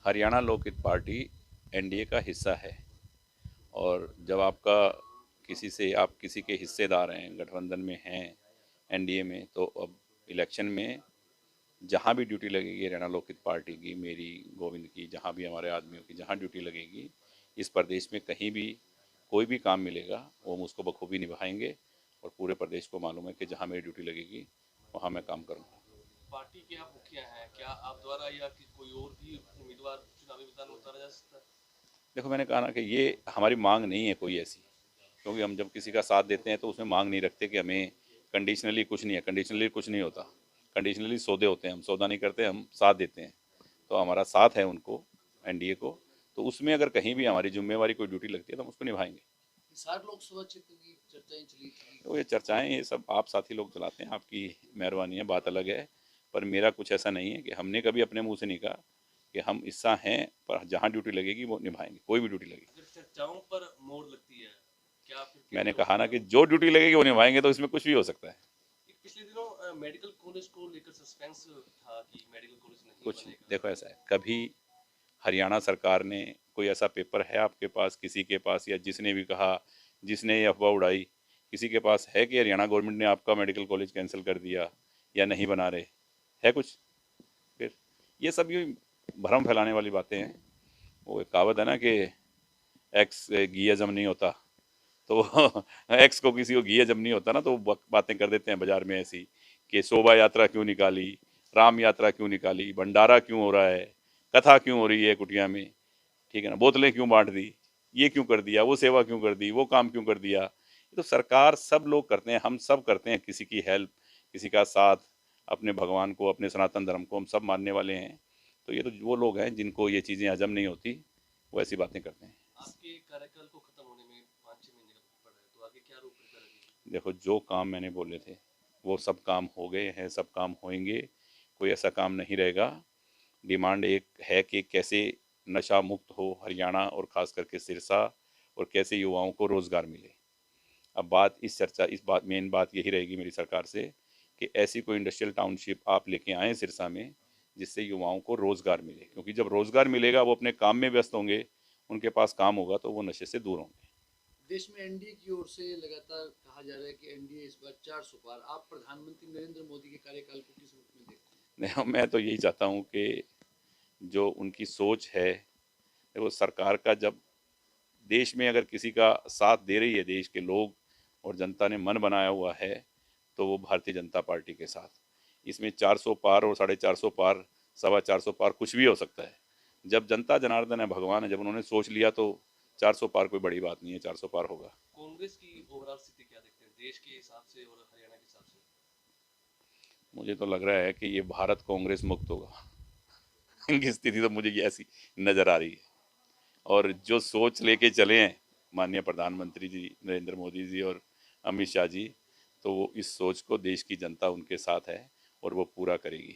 Haryana Lokhit party NDA का हिस्सा है और जब आपका आप किसी के हिस्सेदार हैं, गठबंधन में हैं, एनडीए में, तो अब इलेक्शन में जहाँ भी ड्यूटी लगेगी हरियाणा लोकहित पार्टी की, मेरी, गोविंद की, जहाँ भी हमारे आदमियों की जहाँ ड्यूटी लगेगी, इस प्रदेश में कहीं भी कोई भी काम मिलेगा वो हम उसको बखूबी निभाएंगे और पूरे प्रदेश को मालूम है कि जहाँ मेरी ड्यूटी लगेगी वहाँ मैं काम करूँगा। पार्टी के आप मुखिया हैं, क्या आप द्वारा या कोई और भी उम्मीदवार चुनावी मैदान में उतारा जा सकता है? देखो, मैंने कहा ना कि ये हमारी मांग नहीं है कोई ऐसी, क्योंकि हम जब किसी का साथ देते हैं तो उसमें मांग नहीं रखते कि हमें कंडीशनली कुछ नहीं है। कंडीशनली कुछ नहीं होता, कंडीशनली सौदे होते हैं, हम सौदा नहीं करते, हम साथ देते हैं। तो हमारा साथ है उनको, एनडीए को, तो उसमें अगर कहीं भी हमारी जिम्मेवारी कोई ड्यूटी लगती है तो हम उसको निभाएंगे। हिसार लोकसभा क्षेत्र की चर्चाएं चली थी। तो ये चर्चाएं, ये सब आप साथी लोग चलाते हैं, आपकी मेहरबानी है, बात अलग है, पर मेरा कुछ ऐसा नहीं है कि हमने कभी अपने मुंह से नहीं कहा कि हम हिस्सा हैं, पर जहाँ ड्यूटी लगेगी वो निभाएंगे, कोई भी ड्यूटी लगेगी। अगर चर्चाओं पर मोड़ लगती है, क्या फिर मैंने केंद्र और कहा ना कि सरकार? जो ड्यूटी लगेगी वो निभाएंगे, तो इसमें कुछ भी हो सकता है। पिछले दिनों मेडिकल कॉलेज को लेकर सस्पेंस था कि मेडिकल कॉलेज नहीं कुछ नहीं, बनेगा। देखो ऐसा है, कभी हरियाणा सरकार ने कोई ऐसा पेपर है आपके पास, किसी के पास, या जिसने भी कहा, जिसने ये अफवाह उड़ाई, किसी के पास है कि हरियाणा गवर्नमेंट ने आपका मेडिकल कॉलेज कैंसिल कर दिया या नहीं बना रहे, है कुछ? फिर ये सब ये भ्रम फैलाने वाली बातें हैं। वो एक कहावत है ना कि एक्स घी हजम नहीं होता, तो एक्स को किसी को घी हजम नहीं होता ना, तो वो बातें कर देते हैं बाजार में ऐसी कि शोभा यात्रा क्यों निकाली, राम यात्रा क्यों निकाली, भंडारा क्यों हो रहा है, कथा क्यों हो रही है कुटिया में, ठीक है ना, बोतलें क्यों बांट दी, ये क्यों कर दिया, वो सेवा क्यों कर दी, वो काम क्यों कर दिया। ये तो सरकार, सब लोग करते हैं, हम सब करते हैं, किसी की हेल्प, किसी का साथ, अपने भगवान को, अपने सनातन धर्म को हम सब मानने वाले हैं। तो ये तो वो लोग हैं जिनको ये चीज़ें हजम नहीं होती, वो ऐसी बातें करते हैं। आपके कार्यकाल को खत्म होने में 5-6 महीने का वक्त पड़ा है, तो आगे क्या रूपरेखा लगेगी? देखो, जो काम मैंने बोले थे वो सब काम हो गए हैं, सब काम होंगे, कोई ऐसा काम नहीं रहेगा। डिमांड एक है कि कैसे नशा मुक्त हो हरियाणा और ख़ास करके सिरसा, और कैसे युवाओं को रोज़गार मिले। अब बात इस बात मेन बात यही रहेगी मेरी सरकार से कि ऐसी कोई इंडस्ट्रियल टाउनशिप आप लेके आएँ सिरसा में, जिससे युवाओं को रोज़गार मिले, क्योंकि जब रोज़गार मिलेगा वो अपने काम में व्यस्त होंगे, उनके पास काम होगा तो वो नशे से दूर होंगे। देश में एनडीए की ओर से लगातार कहा जा रहा है कि एनडीए इस बार 400 पार। आप प्रधानमंत्री नरेंद्र मोदी के कार्यकाल को किस रूप में देखते हैं? मैं तो यही चाहता हूँ कि जो उनकी सोच है, वो सरकार का, जब देश में अगर किसी का साथ दे रही है देश के लोग और जनता ने मन बनाया हुआ है, तो वो भारतीय जनता पार्टी के साथ। इसमें 400 पार और 450 पार, 425 पार, कुछ भी हो सकता है। जब जनता जनार्दन है, भगवान है, जब उन्होंने सोच लिया तो 400 पार कोई बड़ी बात नहीं है, 400 पार होगा। कांग्रेस की ओवरऑल स्थिति क्या देखते हैं देश के हिसाब से और हरियाणा के हिसाब से? मुझे तो लग रहा है कि ये भारत कांग्रेस मुक्त होगा। इनकी स्थिति तो मुझे ये ऐसी नज़र आ रही है, और जो सोच लेके चले हैं माननीय प्रधानमंत्री जी नरेंद्र मोदी जी और अमित शाह जी, तो वो इस सोच को, देश की जनता उनके साथ है और वो पूरा करेगी,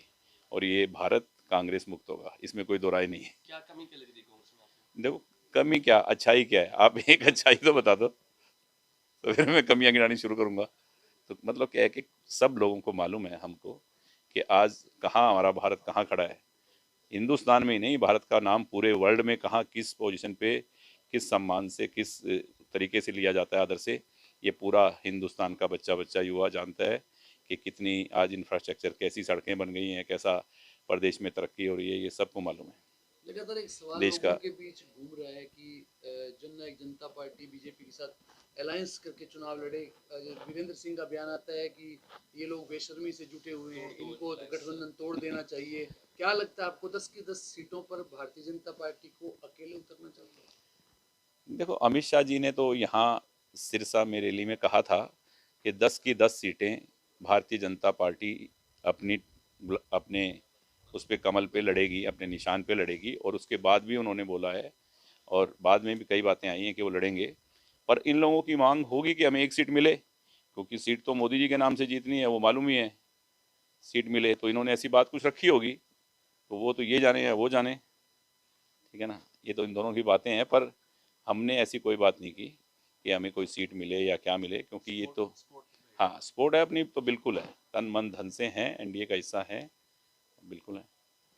और ये भारत कांग्रेस मुक्त होगा, इसमें कोई दो राय नहीं है। क्या कमी क्या लग रही है कांग्रेस में आपको? देखो, कमी क्या, अच्छाई क्या है, आप एक अच्छाई तो बता दो, तो फिर मैं कमियां गिनानी शुरू करूंगा। तो मतलब क्या है कि सब लोगों को मालूम है, हमको, कि आज कहाँ हमारा भारत कहाँ खड़ा है। हिंदुस्तान में ही नहीं, भारत का नाम पूरे वर्ल्ड में कहाँ, किस पोजीशन पे, किस सम्मान से, किस तरीके से लिया जाता है, आदर से, ये पूरा हिंदुस्तान का बच्चा बच्चा युवा जानता है कि कितनी आज इंफ्रास्ट्रक्चर, कैसी सड़कें बन गई हैं, कैसा प्रदेश में तरक्की हो रही है, ये सबको मालूम है लगातार एक सवाल देश लोगों का। के बीच घूम रहा है कि जननायक जनता पार्टी बीजेपी के साथ अलायंस करके चुनाव लड़े। वीरेंद्र सिंह का बयान आता है कि ये लोग बेशर्मी से जुटे हुए हैं, इनको गठबंधन तोड़ देना चाहिए। क्या लगता है आपको 10 की 10 सीटों पर भारतीय जनता पार्टी को अकेले उतरना चाहिए? देखो, अमित शाह जी ने तो यहाँ सिरसा में रैली में कहा था कि 10 की 10 सीटें भारतीय जनता पार्टी अपनी अपने उस पे कमल पे लड़ेगी, अपने निशान पे लड़ेगी, और उसके बाद भी उन्होंने बोला है, और बाद में भी कई बातें आई हैं कि वो लड़ेंगे। पर इन लोगों की मांग होगी कि हमें एक सीट मिले, क्योंकि सीट तो मोदी जी के नाम से जीतनी है, वो मालूम ही है। सीट मिले तो इन्होंने ऐसी बात कुछ रखी होगी, तो वो तो ये जाने या वो जाने, ठीक है ना। ये तो इन दोनों की बातें हैं, पर हमने ऐसी कोई बात नहीं की कि हमें कोई सीट मिले या क्या मिले, क्योंकि ये तो, हाँ, स्पोर्ट है अपनी, तो बिल्कुल है, तन मन धन से हैं, एनडीए का हिस्सा है, बिल्कुल है।